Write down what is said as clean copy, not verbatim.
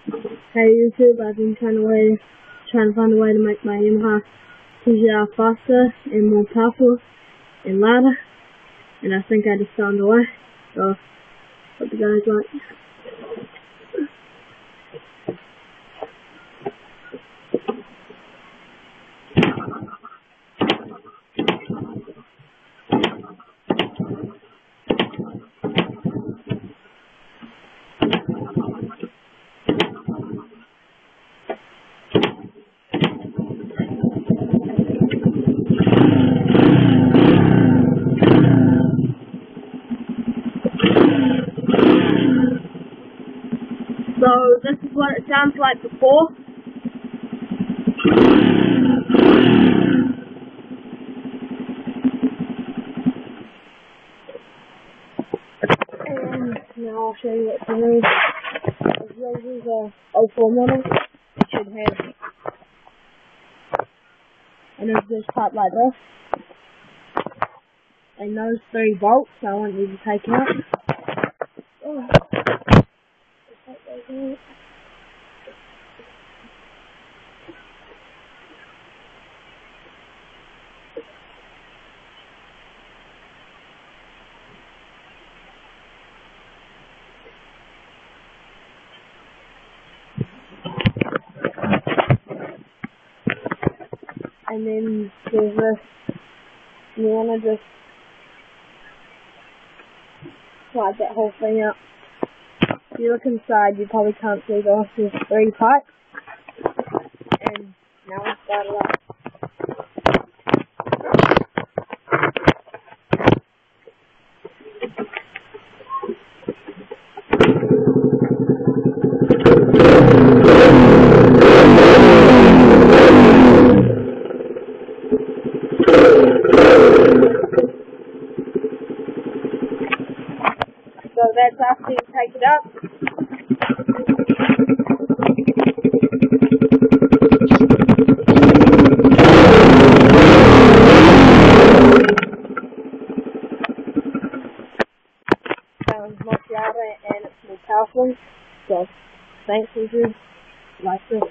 Hey YouTube, I've been trying to find a way to make my Yamaha TGR faster and more powerful and louder, and I think I just found a way. So, hope you guys like. So this is what it sounds like before. And now I'll show you what to do. If yours is a 04 model, it should have an exhaust pipe like this. And those 3 bolts I want you to take out. Oh. And then there's this, you want to just slide that whole thing out. If you look inside, you probably can't see those. There's 3 pipes. And now we'll start it up. So that's after you take it up. Sounds much louder and it's more powerful. So thanks, YouTube. Like this.